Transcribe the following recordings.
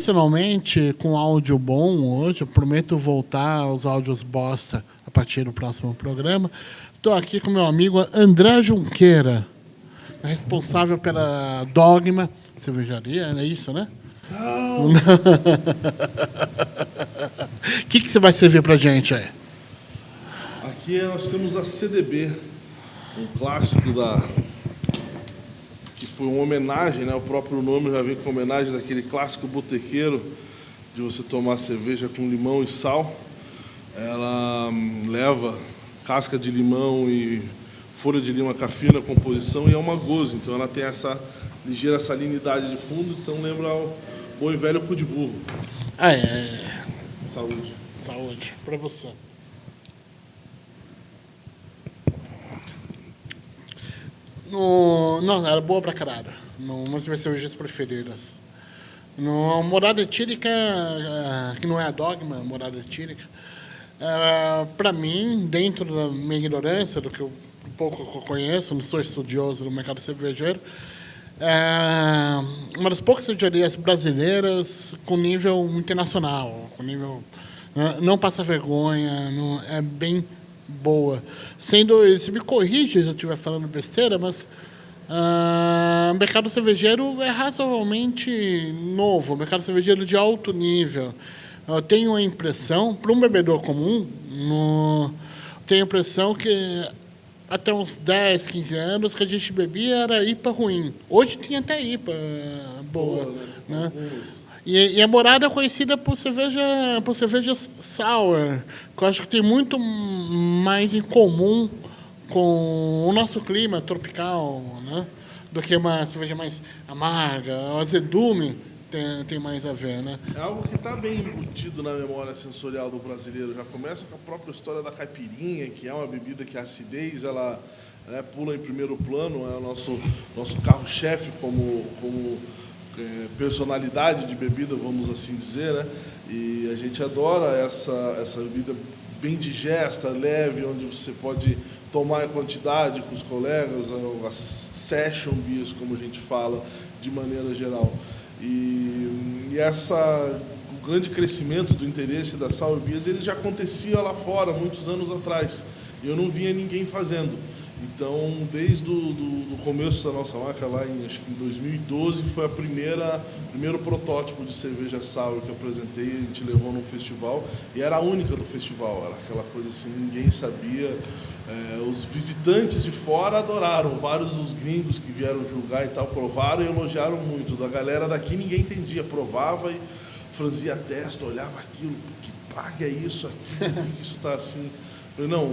excepcionalmente com áudio bom hoje. Eu prometo voltar aos áudios bosta a partir do próximo programa. Estou aqui com meu amigo André Junqueira, responsável pela Dogma Cervejaria, é isso, né? Não! O que você vai servir pra gente aí? Aqui nós temos a CDB, um clássico que foi uma homenagem, né? O próprio nome já vem com homenagem daquele clássico botequeiro de você tomar cerveja com limão e sal. Ela leva casca de limão e folha de lima cafina, composição, e é uma gozo. Então ela tem essa ligeira salinidade de fundo, então lembra o bom e velho cu de burro. Saúde. Saúde pra você. Não, era boa pra caralho. Uma das minhas cervejas preferidas. No Morada Etílica, que não é a Dogma, Morada Etílica, para mim, dentro da minha ignorância, do que eu pouco que eu conheço, não sou estudioso do mercado cervejeiro, uma das poucas cervejarias brasileiras com nível internacional, com nível não passa vergonha, não, é bem boa. Sendo, se me corrige se eu estiver falando besteira, mas o mercado cervejeiro é razoavelmente novo, o mercado cervejeiro de alto nível. Eu tenho a impressão, para um bebedor comum, tenho a impressão que até uns 10, 15 anos que a gente bebia era IPA ruim. Hoje tem até IPA boa, né? E a Morada é conhecida por cervejas sour, que eu acho que tem muito mais em comum com o nosso clima tropical, né? Do que uma cerveja mais amarga. O azedume tem mais a ver, né? É algo que está bem embutido na memória sensorial do brasileiro. Já começa com a própria história da caipirinha, que é uma bebida que a acidez ela pula em primeiro plano, é o nosso carro-chefe como personalidade de bebida, vamos assim dizer, né? E a gente adora essa bebida bem digesta, leve, onde você pode tomar em quantidade com os colegas, as session beers, como a gente fala, de maneira geral. E o grande crescimento do interesse das sour beers, ele já acontecia lá fora, muitos anos atrás, e eu não via ninguém fazendo. Então, desde o começo da nossa marca, lá acho que em 2012, foi primeiro protótipo de cerveja sour que eu apresentei, a gente levou num festival, e era a única do festival, era aquela coisa assim, ninguém sabia. Os visitantes de fora adoraram, vários dos gringos que vieram julgar e tal, provaram e elogiaram muito. Da galera daqui ninguém entendia, provava e franzia a testa, olhava aquilo, que praga é isso aqui, por que isso está assim? Eu falei,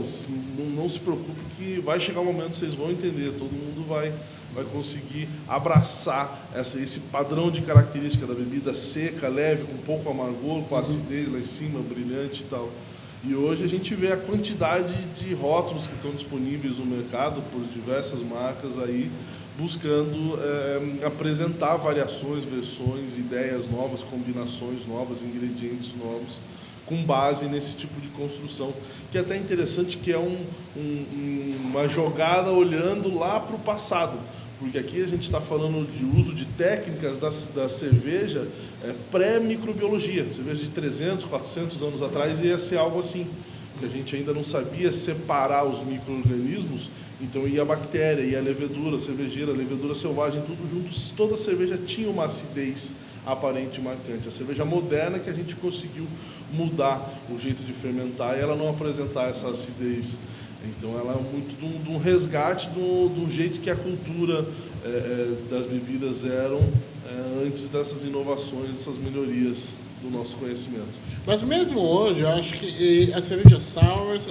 não se preocupe que vai chegar um momento que vocês vão entender, todo mundo vai conseguir abraçar esse padrão de característica da bebida seca, leve, com pouco amargor, com acidez lá em cima, brilhante e tal. E hoje a gente vê a quantidade de rótulos que estão disponíveis no mercado por diversas marcas aí, buscando apresentar variações, versões, ideias novas, combinações novas, ingredientes novos, com base nesse tipo de construção, que é até interessante, que é uma jogada olhando lá para o passado, porque aqui a gente está falando de uso de técnicas da cerveja pré-microbiologia. Cerveja de 300, 400 anos atrás ia ser algo assim, que a gente ainda não sabia separar os micro-organismos, então ia a bactéria, ia a levedura cervejeira, a levedura selvagem, tudo junto, toda a cerveja tinha uma acidez aparente e marcante. A cerveja moderna que a gente conseguiu mudar o jeito de fermentar e ela não apresentar essa acidez. Então ela é muito de um resgate do jeito que a cultura das bebidas eram antes dessas inovações, dessas melhorias do nosso conhecimento. Mas mesmo hoje, eu acho que as cervejas sours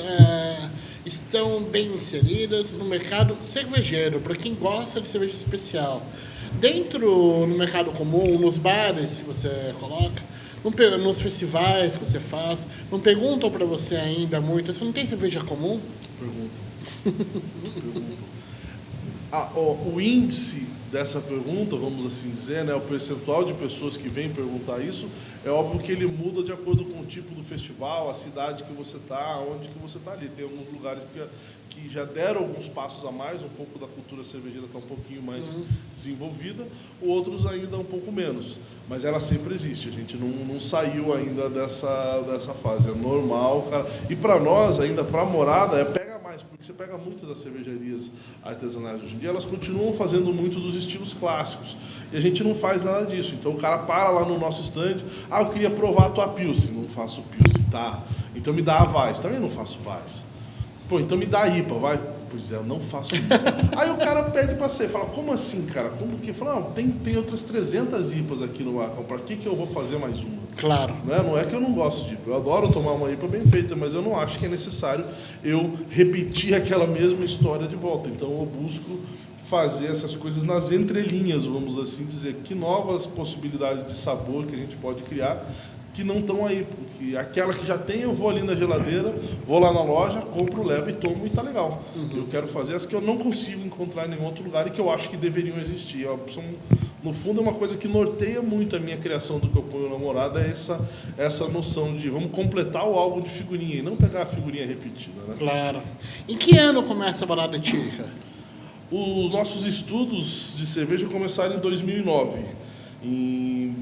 estão bem inseridas no mercado cervejeiro, para quem gosta de cerveja especial. no mercado comum, nos bares que você coloca, nos festivais que você faz, não perguntam para você ainda muito, você não tem cerveja comum? Perguntam. O índice dessa pergunta, vamos assim dizer, né, o percentual de pessoas que vêm perguntar isso, é óbvio que ele muda de acordo com o tipo do festival, a cidade que você está, onde que você está ali. Tem alguns lugares que já deram alguns passos a mais, um pouco da cultura cervejeira está um pouquinho mais desenvolvida, outros ainda um pouco menos. Mas ela sempre existe, a gente não saiu ainda dessa fase, é normal, cara. E para nós, ainda para a morada, pega mais, porque você pega muito das cervejarias artesanais hoje em dia, elas continuam fazendo muito dos estilos clássicos, e a gente não faz nada disso. Então o cara para lá no nosso stand, eu queria provar a tua Pilsen, não faço Pilsen, tá? Então me dá a Weiss, também não faço Weiss. Pô, então me dá a IPA, vai. Pois é, eu não faço IPA. Aí o cara pede pra você, fala, como assim, cara? Como que? Fala, não, tem outras 300 IPAs aqui no Acon, pra que eu vou fazer mais uma? Claro. Não é que eu não gosto de IPA, eu adoro tomar uma IPA bem feita, mas eu não acho que é necessário eu repetir aquela mesma história de volta. Então eu busco fazer essas coisas nas entrelinhas, vamos assim dizer. Que novas possibilidades de sabor que a gente pode criar que não estão aí, porque aquela que já tem, eu vou ali na geladeira, vou lá na loja, compro, levo e tomo e tá legal. Eu quero fazer as que eu não consigo encontrar em nenhum outro lugar e que eu acho que deveriam existir. No fundo, é uma coisa que norteia muito a minha criação do que eu ponho na morada, é essa noção de vamos completar o álbum de figurinha e não pegar a figurinha repetida, né? Claro. Em que ano começa a Morada Etílica? Os nossos estudos de cerveja começaram em 2009.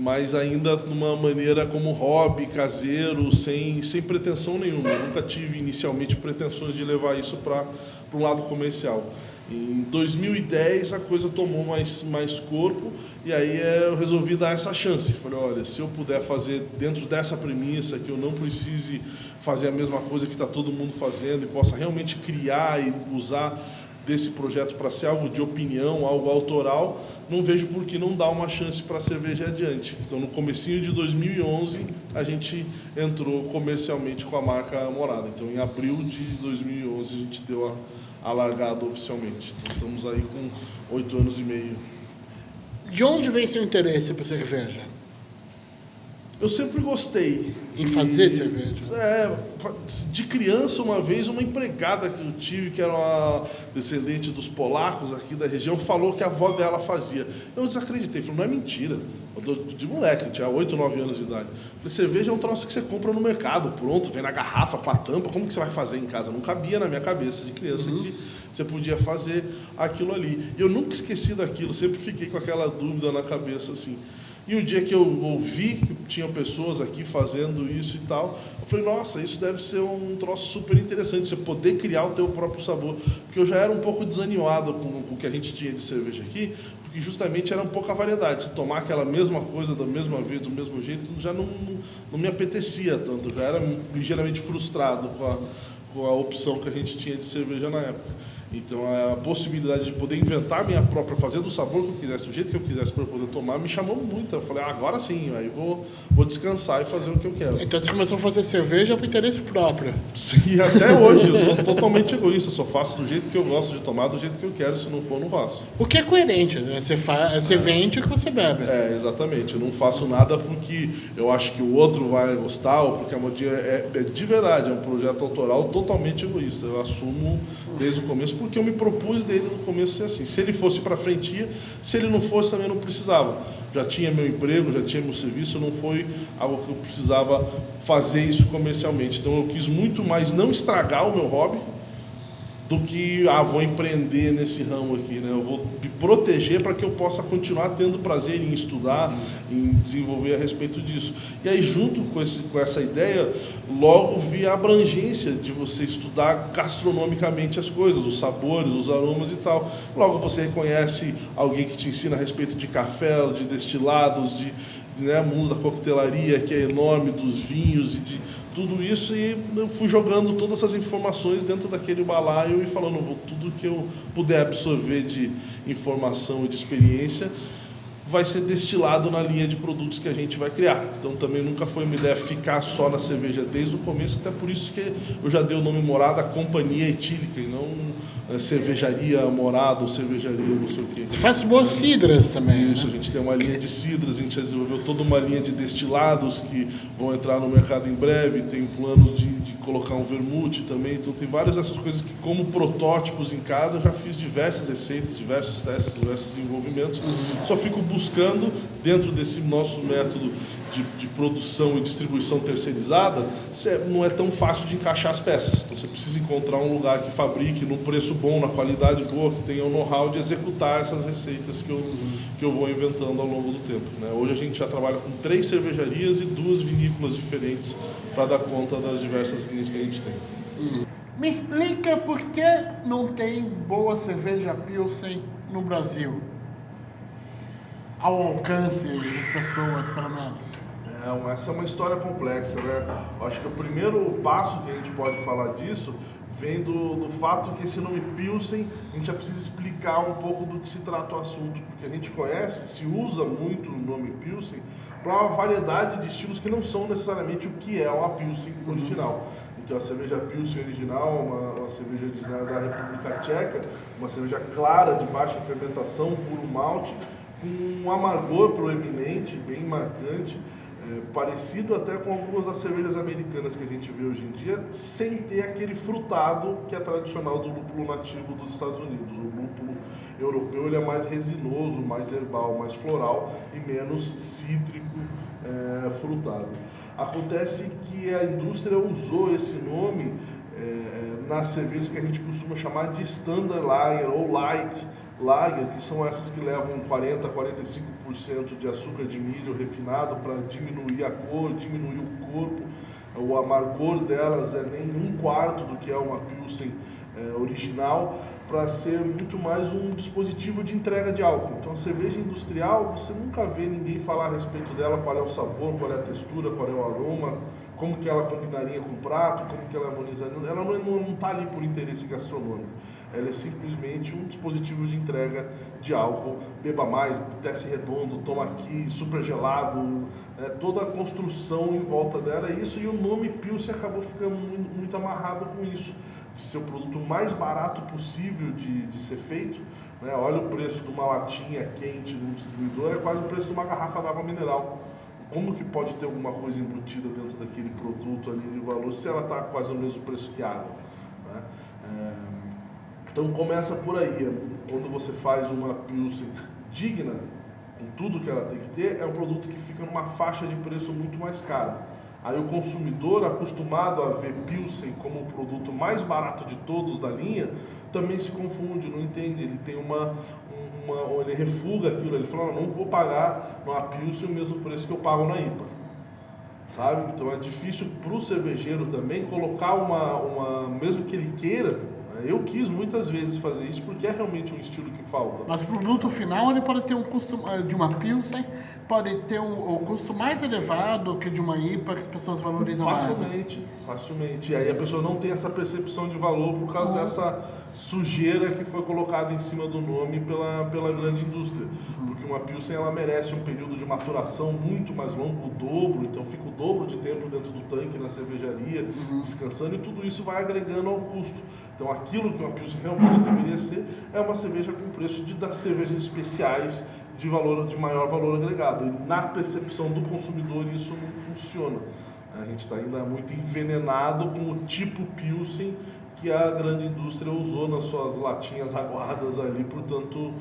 Mas ainda de uma maneira como hobby, caseiro, sem pretensão nenhuma. Eu nunca tive inicialmente pretensões de levar isso para um lado comercial. Em 2010 a coisa tomou mais corpo e aí eu resolvi dar essa chance. Falei, olha, se eu puder fazer dentro dessa premissa, que eu não precise fazer a mesma coisa que está todo mundo fazendo e possa realmente criar e usar desse projeto para ser algo de opinião, algo autoral, não vejo por que não dar uma chance para a cerveja adiante. Então, no comecinho de 2011, a gente entrou comercialmente com a marca Morada. Então, em abril de 2011, a gente deu a largada oficialmente. Então, estamos aí com 8 anos e meio. De onde vem seu interesse por cerveja? Eu sempre gostei. Em fazer cerveja? De criança, uma vez, uma empregada que eu tive, que era uma descendente dos polacos aqui da região, falou que a avó dela fazia. Eu desacreditei, falei, não é mentira. De moleque, eu tinha 8, 9 anos de idade. Falei, cerveja é um troço que você compra no mercado, pronto, vem na garrafa, com a tampa, como que você vai fazer em casa? Não cabia na minha cabeça de criança que você podia fazer aquilo ali. E eu nunca esqueci daquilo, sempre fiquei com aquela dúvida na cabeça, assim. E o dia que eu ouvi que tinham pessoas aqui fazendo isso e tal, eu falei, nossa, isso deve ser um troço super interessante, você poder criar o teu próprio sabor. Porque eu já era um pouco desanimado com o que a gente tinha de cerveja aqui, porque justamente era um pouca variedade. Se tomar aquela mesma coisa da mesma vez, do mesmo jeito, já não me apetecia tanto, eu já era ligeiramente frustrado com a opção que a gente tinha de cerveja na época. Então, a possibilidade de poder inventar a minha própria, fazer do sabor que eu quisesse, do jeito que eu quisesse para eu poder tomar, me chamou muito. Eu falei, agora sim, aí vou descansar e fazer o que eu quero. Então, você começou a fazer cerveja por interesse próprio. Sim, até hoje. Eu sou totalmente egoísta. Eu só faço do jeito que eu gosto de tomar, do jeito que eu quero. Se não for, não faço. O que é coerente, né? Você vende o que você bebe. Exatamente. Eu não faço nada porque eu acho que o outro vai gostar ou porque a modinha é de verdade. É um projeto autoral totalmente egoísta. Eu assumo desde o começo, porque eu me propus dele no começo ser assim. Se ele fosse para frente, ia. Se ele não fosse, também não precisava. Já tinha meu emprego, já tinha meu serviço, não foi algo que eu precisava fazer isso comercialmente. Então eu quis muito mais não estragar o meu hobby do que, vou empreender nesse ramo aqui, né? Eu vou me proteger para que eu possa continuar tendo prazer em estudar, em desenvolver a respeito disso. E aí, junto com essa ideia, logo vi a abrangência de você estudar gastronomicamente as coisas, os sabores, os aromas e tal. Logo você reconhece alguém que te ensina a respeito de café, de destilados, né, mundo da coquetelaria, que é enorme, dos vinhos e de tudo isso, e eu fui jogando todas essas informações dentro daquele balaio e falando, tudo que eu puder absorver de informação e de experiência vai ser destilado na linha de produtos que a gente vai criar. Então também nunca foi uma ideia ficar só na cerveja desde o começo, até por isso que eu já dei o nome Morada Companhia Etílica, e não cervejaria Morada ou cervejaria não sei o quê. Você faz boas cidras também. Isso, né? A gente tem uma linha de cidras, a gente desenvolveu toda uma linha de destilados que vão entrar no mercado em breve, tem planos de colocar um vermute também. Então tem várias dessas coisas que, como protótipos em casa, eu já fiz diversas receitas, diversos testes, diversos desenvolvimentos. Só fico buscando, dentro desse nosso método de produção e distribuição terceirizada, não é tão fácil de encaixar as peças. Então você precisa encontrar um lugar que fabrique num preço bom, na qualidade boa, que tenha o know-how de executar essas receitas que eu vou inventando ao longo do tempo, né? Hoje a gente já trabalha com 3 cervejarias e 2 vinícolas diferentes para dar conta das diversas linhas que a gente tem. Me explica por que não tem boa cerveja Pilsen no Brasil? Ao alcance das pessoas, pelo menos. Essa é uma história complexa, né? Eu acho que o primeiro passo que a gente pode falar disso vem do fato que esse nome Pilsen, a gente já precisa explicar um pouco do que se trata o assunto, porque a gente conhece, se usa muito o nome Pilsen para uma variedade de estilos que não são necessariamente o que é uma Pilsen original. Então a cerveja Pilsen original, uma cerveja original da República Tcheca, uma cerveja clara, de baixa fermentação, puro malte, com um amargor proeminente, bem marcante, parecido até com algumas das cervejas americanas que a gente vê hoje em dia, sem ter aquele frutado que é tradicional do lúpulo nativo dos Estados Unidos. O lúpulo europeu ele é mais resinoso, mais herbal, mais floral e menos cítrico, frutado. Acontece que a indústria usou esse nome nas cervejas que a gente costuma chamar de Standard Lager ou Light Lager, que são essas que levam 40% a 45% de açúcar de milho refinado para diminuir a cor, diminuir o corpo. O amargor delas é nem 1/4 do que é uma Pilsen original, para ser muito mais um dispositivo de entrega de álcool. Então a cerveja industrial, você nunca vê ninguém falar a respeito dela, qual é o sabor, qual é a textura, qual é o aroma, como que ela combinaria com o prato, como que ela harmonizaria. Ela não está ali por interesse gastronômico. Ela é simplesmente um dispositivo de entrega de álcool. Beba mais, desce redondo, toma aqui, super gelado, toda a construção em volta dela é isso, e o nome Pilsen acabou ficando muito amarrado com isso, de ser o produto mais barato possível de ser feito, né? Olha o preço de uma latinha quente no distribuidor, é quase o preço de uma garrafa d'água mineral. Como que pode ter alguma coisa embutida dentro daquele produto ali de valor se ela está quase no mesmo preço que água, né? Então começa por aí. Quando você faz uma Pilsen digna, com tudo que ela tem que ter, é um produto que fica numa faixa de preço muito mais cara. Aí o consumidor, acostumado a ver Pilsen como o produto mais barato de todos da linha, também se confunde, não entende. Ele tem ele refuga aquilo, ele fala, não vou pagar numa Pilsen o mesmo preço que eu pago na IPA. Sabe? Então é difícil para o cervejeiro também colocar mesmo que ele queira. Eu quis muitas vezes fazer isso porque é realmente um estilo que falta. Mas o produto final ele pode ter um custo de uma Pilsen, pode ter um custo mais elevado que de uma IPA, que as pessoas valorizam facilmente, mais. Facilmente. E aí a pessoa não tem essa percepção de valor por causa dessa sujeira que foi colocada em cima do nome pela grande indústria. Porque uma Pilsen ela merece um período de maturação muito mais longo, o dobro, então fica o dobro de tempo dentro do tanque na cervejaria, descansando, e tudo isso vai agregando ao custo. Então aquilo que uma Pilsen realmente deveria ser é uma cerveja com preço das cervejas especiais de maior valor agregado. E na percepção do consumidor isso não funciona. A gente está ainda muito envenenado com o tipo Pilsen que a grande indústria usou nas suas latinhas aguadas ali por tanto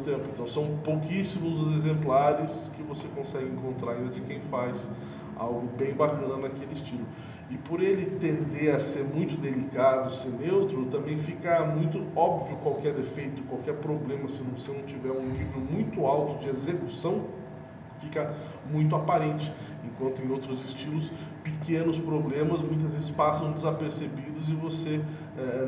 tempo. Então são pouquíssimos os exemplares que você consegue encontrar ainda de quem faz algo bem bacana naquele estilo. E por ele tender a ser muito delicado, ser neutro, também fica muito óbvio qualquer defeito, qualquer problema, se você não tiver um nível muito alto de execução, fica muito aparente. Enquanto em outros estilos, pequenos problemas muitas vezes passam desapercebidos e você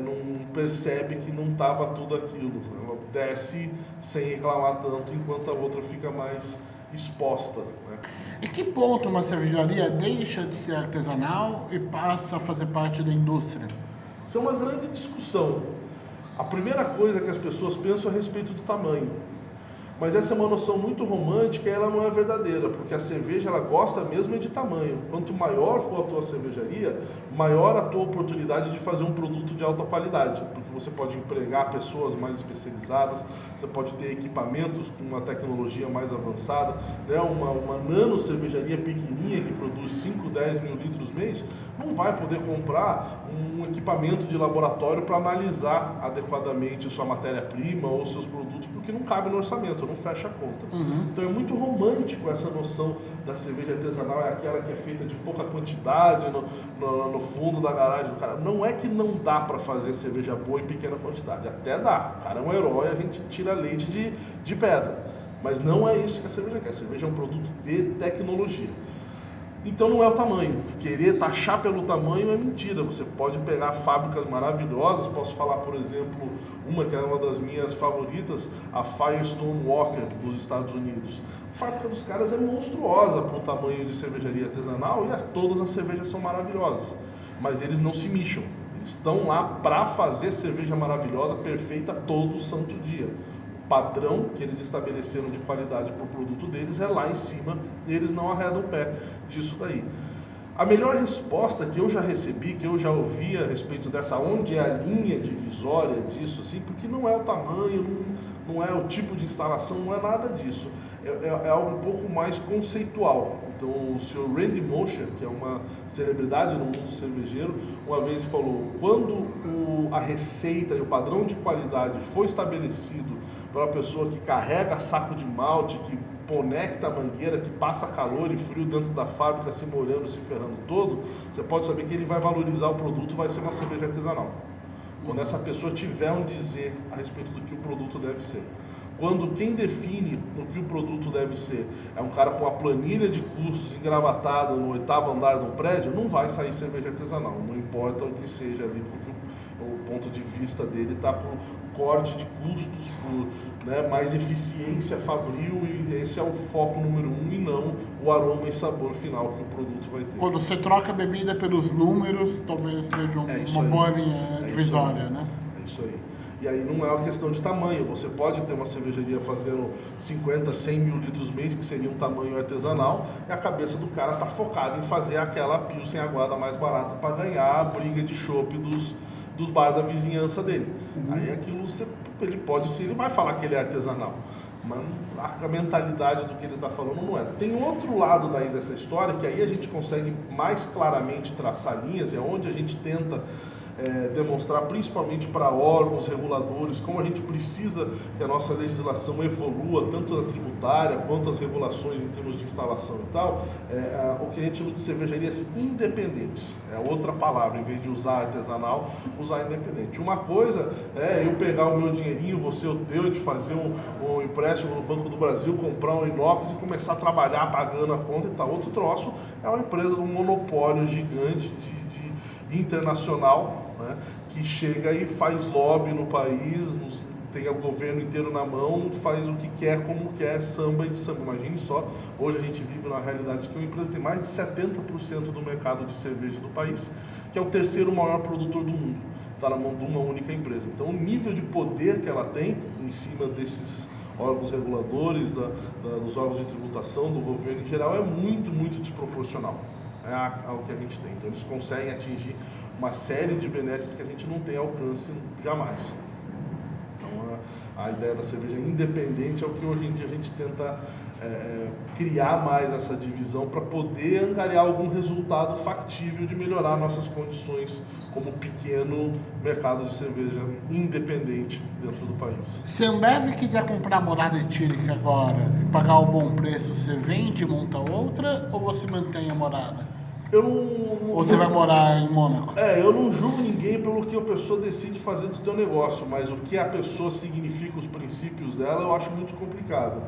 não percebe que não estava tudo aquilo. Ela desce sem reclamar tanto, enquanto a outra fica mais exposta, né? E que ponto uma cervejaria deixa de ser artesanal e passa a fazer parte da indústria? Isso é uma grande discussão. A primeira coisa que as pessoas pensam é a respeito do tamanho. Mas essa é uma noção muito romântica e ela não é verdadeira, porque a cerveja ela gosta mesmo de tamanho. Quanto maior for a tua cervejaria, maior a tua oportunidade de fazer um produto de alta qualidade, porque você pode empregar pessoas mais especializadas, você pode ter equipamentos com uma tecnologia mais avançada, né? Uma nano cervejaria pequenininha que produz 5, 10 mil litros mês, não vai poder comprar um equipamento de laboratório para analisar adequadamente sua matéria-prima ou seus produtos, porque não cabe no orçamento, não fecha a conta. Então é muito romântico essa noção da cerveja artesanal, é aquela que é feita de pouca quantidade no fundo da garagem do cara. Não é que não dá para fazer cerveja boa em pequena quantidade, até dá. O cara é um herói, a gente tira leite de pedra. Mas não é isso que a cerveja quer. A cerveja é um produto de tecnologia. Então não é o tamanho. Querer taxar pelo tamanho é mentira. Você pode pegar fábricas maravilhosas. Posso falar, por exemplo, uma que é uma das minhas favoritas, a Firestone Walker, dos Estados Unidos. A fábrica dos caras é monstruosa para o tamanho de cervejaria artesanal e todas as cervejas são maravilhosas. Mas eles não se mexam. Eles estão lá para fazer cerveja maravilhosa, perfeita, todo santo dia. Padrão que eles estabeleceram de qualidade para o produto deles é lá em cima e eles não arredam o pé disso daí. A melhor resposta que eu já recebi, que eu já ouvi a respeito dessa, onde é a linha divisória disso, assim, porque não é o tamanho, não é o tipo de instalação, não é nada disso. É algo um pouco mais conceitual. Então o Sr. Randy Mosher, que é uma celebridade no mundo cervejeiro, uma vez falou, quando a receita e o padrão de qualidade foi estabelecido para uma pessoa que carrega saco de malte, que conecta a mangueira, que passa calor e frio dentro da fábrica, se molhando, se ferrando todo, você pode saber que ele vai valorizar o produto, vai ser uma cerveja artesanal. Quando essa pessoa tiver um dizer a respeito do que o produto deve ser. Quando quem define o que o produto deve ser é um cara com a planilha de custos engravatada no 8º andar de um prédio, não vai sair cerveja artesanal, não importa o que seja ali, porque o ponto de vista dele está por corte de custos, por mais eficiência fabril, e esse é o foco número 1 e não o aroma e sabor final que o produto vai ter. Quando você troca a bebida pelos números, talvez seja uma boa linha divisória, né? É isso aí. E aí não é uma questão de tamanho, você pode ter uma cervejaria fazendo 50, 100 mil litros mês, que seria um tamanho artesanal, e a cabeça do cara está focada em fazer aquela pilsen aguada mais barata para ganhar a briga de chopp dos bares da vizinhança dele. Aí aquilo ele pode ser, ele vai falar que ele é artesanal, mas a mentalidade do que ele está falando não é. Tem outro lado daí dessa história, que aí a gente consegue mais claramente traçar linhas, é onde a gente tenta demonstrar, principalmente para órgãos reguladores, como a gente precisa que a nossa legislação evolua, tanto a tributária quanto as regulações em termos de instalação e tal, o que a gente chama de cervejarias independentes. É outra palavra, em vez de usar artesanal, usar independente. Uma coisa é eu pegar o meu dinheirinho, você o teu, de fazer um empréstimo no Banco do Brasil, comprar um inox e começar a trabalhar pagando a conta e tal. Outro troço é uma empresa de um monopólio gigante internacional, né, que chega e faz lobby no país, tem o governo inteiro na mão, faz o que quer, como quer, samba e de samba. Imagine só, hoje a gente vive na realidade que uma empresa tem mais de 70% do mercado de cerveja do país, que é o terceiro maior produtor do mundo, está na mão de uma única empresa. Então o nível de poder que ela tem em cima desses órgãos reguladores, dos órgãos de tributação, do governo em geral, é muito, muito desproporcional ao que a gente tem. Então eles conseguem atingir uma série de benesses que a gente não tem alcance jamais. Então a ideia da cerveja independente é o que hoje em dia a gente tenta criar mais essa divisão para poder angariar algum resultado factível de melhorar nossas condições como pequeno mercado de cerveja independente dentro do país. Se a Ambev quiser comprar a Morada Etílica agora e pagar um bom preço, você vende e monta outra, ou você mantém a Morada? Ou você vai morar em Mônaco? Eu não julgo ninguém pelo que a pessoa decide fazer do seu negócio, mas o que a pessoa significa, os princípios dela, eu acho muito complicado.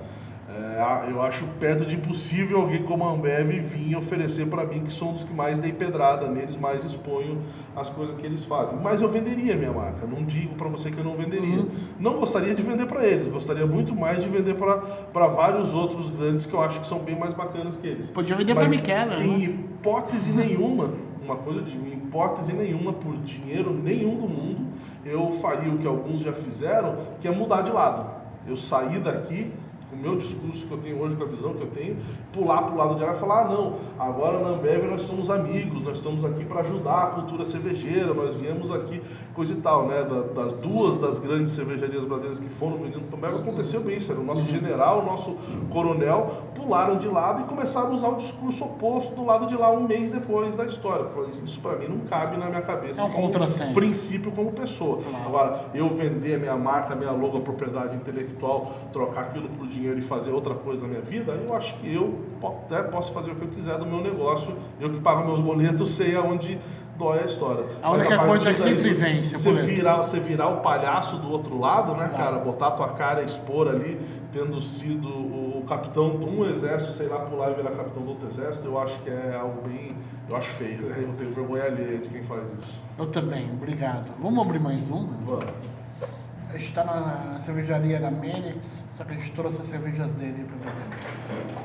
Eu acho perto de impossível alguém como a Ambev vir oferecer para mim, que sou um dos que mais dei pedrada neles, mais exponho as coisas que eles fazem. Mas eu venderia minha marca, não digo para você que eu não venderia. Não gostaria de vender para eles, gostaria muito mais de vender para vários outros grandes que eu acho que são bem mais bacanas que eles. Podia vender para Michele, né? Em hipótese nenhuma, em hipótese nenhuma, por dinheiro nenhum do mundo, eu faria o que alguns já fizeram, que é mudar de lado. Eu saí daqui com o meu discurso que eu tenho hoje, com a visão que eu tenho, pular para o lado de lá e falar, não, agora na Ambev nós somos amigos, nós estamos aqui para ajudar a cultura cervejeira, nós viemos aqui, coisa e tal, né? Das duas das grandes cervejarias brasileiras que foram vendendo para a Ambev, aconteceu bem isso, era o nosso general, o nosso coronel, pularam de lado e começaram a usar o discurso oposto do lado de lá um mês depois da história. Eu falei, isso para mim não cabe na minha cabeça como princípio, como pessoa. Agora, eu vender a minha marca, a minha logo, a propriedade intelectual, trocar aquilo por dinheiro e fazer outra coisa na minha vida, eu acho que eu até posso fazer o que eu quiser do meu negócio, eu que pago meus boletos, sei aonde dói a história. A única coisa é que sempre vence. Você virar o palhaço do outro lado, né, cara? Botar a tua cara e expor ali, tendo sido o capitão de um exército, sei lá, pular e virar capitão do outro exército, eu acho que é algo bem... Eu acho feio, né? Eu tenho vergonha alheia de quem faz isso. Eu também, obrigado. Vamos abrir mais uma? Vamos. A gente está na cervejaria da Menix, só que a gente trouxe as cervejas dele para beber.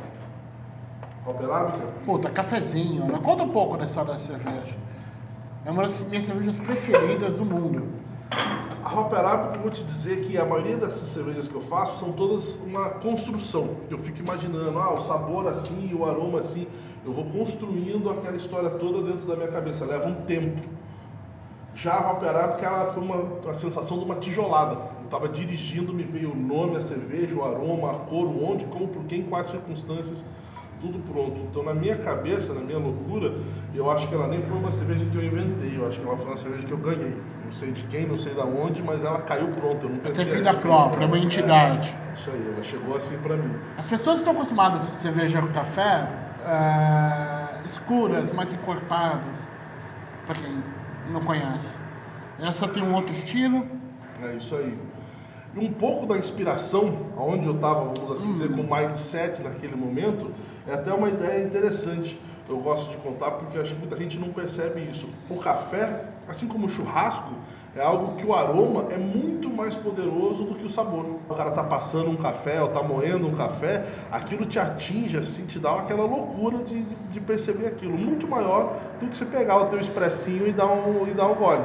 Copa Arábica? Puta, cafezinho, né? Conta um pouco da história da cerveja. É uma das minhas cervejas preferidas do mundo. A Hopi Arábica, eu vou te dizer que a maioria dessas cervejas que eu faço são todas uma construção. Eu fico imaginando, o sabor assim, o aroma assim. Eu vou construindo aquela história toda dentro da minha cabeça. Leva um tempo. Já a Hopi Arábica, ela foi a sensação de uma tijolada. Eu estava dirigindo, me veio o nome, a cerveja, o aroma, a cor, o onde, como, por quem, quais circunstâncias, tudo pronto. Então, na minha cabeça, na minha loucura, eu acho que ela nem foi uma cerveja que eu inventei, eu acho que ela foi uma cerveja que eu ganhei. Não sei de quem, não sei de onde, mas ela caiu pronta. Eu não pensei. Ter vida própria, uma entidade. Isso aí, ela chegou assim para mim. As pessoas estão acostumadas a cerveja com café escuras, mais encorpadas, para quem não conhece. Essa tem um outro estilo. É isso aí. E um pouco da inspiração, onde eu estava, vamos assim dizer, com o mindset naquele momento, é até uma ideia interessante. Eu gosto de contar porque acho que muita gente não percebe isso. O café, assim como o churrasco, é algo que o aroma é muito mais poderoso do que o sabor. O cara tá passando um café ou tá moendo um café, aquilo te atinge, assim, te dá aquela loucura de perceber aquilo. Muito maior do que você pegar o teu expressinho e dar um gole.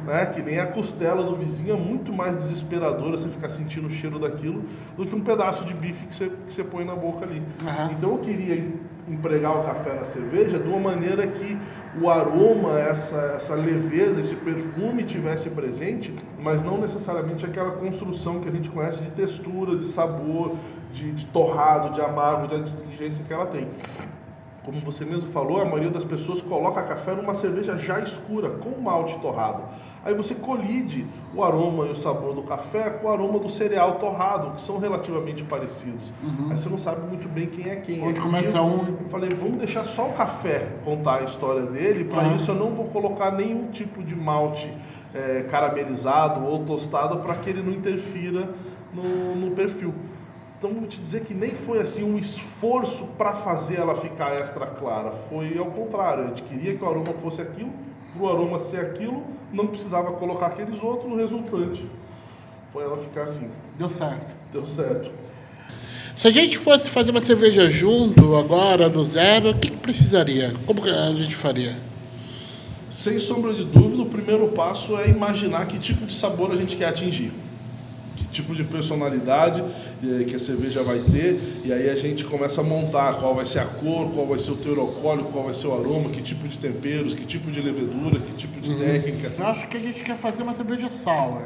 Né? Que nem a costela do vizinho, é muito mais desesperadora você ficar sentindo o cheiro daquilo do que um pedaço de bife que você põe na boca ali. Então eu queria empregar o café na cerveja de uma maneira que o aroma, essa leveza, esse perfume tivesse presente, mas não necessariamente aquela construção que a gente conhece de textura, de sabor, de torrado, de amargo, de astringência que ela tem. Como você mesmo falou, a maioria das pessoas coloca café numa cerveja já escura, com malte torrado. Aí você colide o aroma e o sabor do café com o aroma do cereal torrado, que são relativamente parecidos. Aí você não sabe muito bem quem é quem. Onde começa um... Eu falei, vamos deixar só o café contar a história dele, para isso eu não vou colocar nenhum tipo de malte caramelizado ou tostado para que ele não interfira no perfil. Então, vou te dizer que nem foi assim um esforço para fazer ela ficar extra clara. Foi ao contrário, a gente queria que o aroma fosse aquilo, para o aroma ser aquilo, não precisava colocar aqueles outros, o resultante foi ela ficar assim. Deu certo. Deu certo. Se a gente fosse fazer uma cerveja junto, agora, do zero, o que precisaria? Como que a gente faria? Sem sombra de dúvida, o primeiro passo é imaginar que tipo de sabor a gente quer atingir. Que tipo de personalidade que a cerveja vai ter, e aí a gente começa a montar qual vai ser a cor, qual vai ser o teor alcoólico, qual vai ser o aroma, que tipo de temperos, que tipo de levedura, que tipo de técnica. Eu acho que a gente quer fazer uma cerveja sour.